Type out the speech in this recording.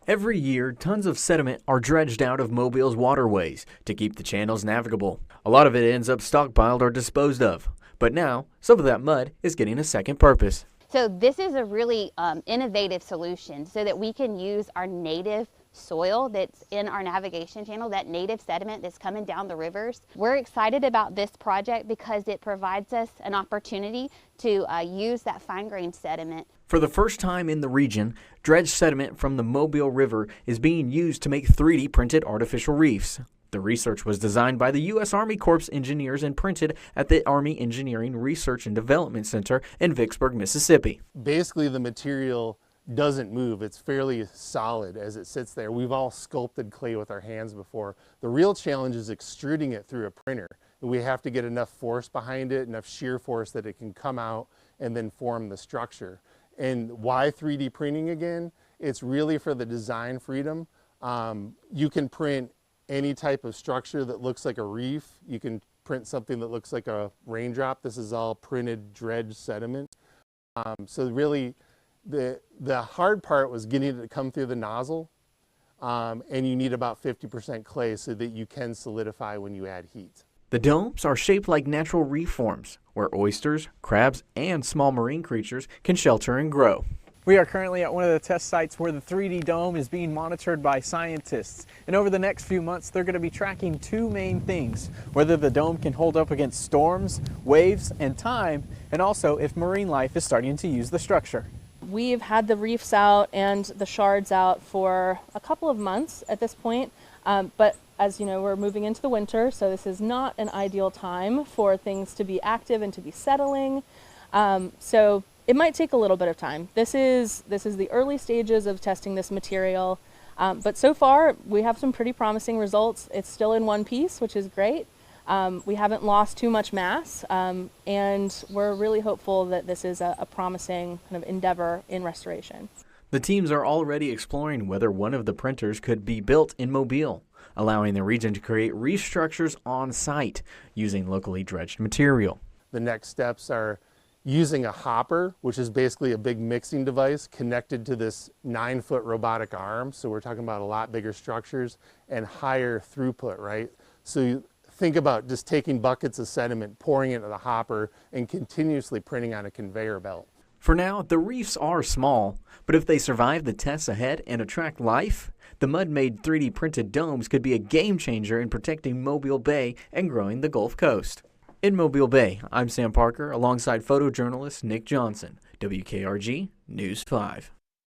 Every year, tons of sediment are dredged out of Mobile's waterways to keep the channels navigable. A lot of it ends up stockpiled or disposed of. But now, some of that mud is getting a second purpose. So this is a really innovative solution so that we can use our native soil that's in our navigation channel, that native sediment that's coming down the rivers. We're excited about this project because it provides us an opportunity to use that fine-grained sediment. For the first time in the region, dredged sediment from the Mobile River is being used to make 3D printed artificial reefs. The research was designed by the U.S. Army Corps engineers and printed at the Army Engineering Research and Development Center in Vicksburg, Mississippi. Basically, the material doesn't move. It's fairly solid as it sits there. We've all sculpted clay with our hands before. The real challenge is extruding it through a printer. We have to get enough force behind it, enough shear force that it can come out and then form the structure. And why 3D printing again? It's really for the design freedom. You can print any type of structure that looks like a reef. You can print something that looks like a raindrop. This is all printed dredged sediment. So really, the hard part was getting it to come through the nozzle, and you need about 50% clay so that you can solidify when you add heat. The domes are shaped like natural reef forms, where oysters, crabs, and small marine creatures can shelter and grow. We are currently at one of the test sites where the 3D dome is being monitored by scientists. And over the next few months, they're going to be tracking two main things: whether the dome can hold up against storms, waves, and time, and also if marine life is starting to use the structure. We've had the reefs out and the shards out for a couple of months at this point, but as you know, we're moving into the winter, so this is not an ideal time for things to be active and to be settling. So it might take a little bit of time. This is the early stages of testing this material, but so far we have some pretty promising results. It's still in one piece, which is great. We haven't lost too much mass, and we're really hopeful that this is a promising kind of endeavor in restoration. The teams are already exploring whether one of the printers could be built in Mobile, allowing the region to create reef structures on site using locally dredged material. The next steps are using a hopper, which is basically a big mixing device connected to this 9-foot robotic arm. So we're talking about a lot bigger structures and higher throughput, right? So you think about just taking buckets of sediment, pouring it into the hopper, and continuously printing on a conveyor belt. For now, the reefs are small, but if they survive the tests ahead and attract life, the mud-made 3D printed domes could be a game changer in protecting Mobile Bay and growing the Gulf Coast. In Mobile Bay, I'm Sam Parker alongside photojournalist Nick Johnson, WKRG News 5.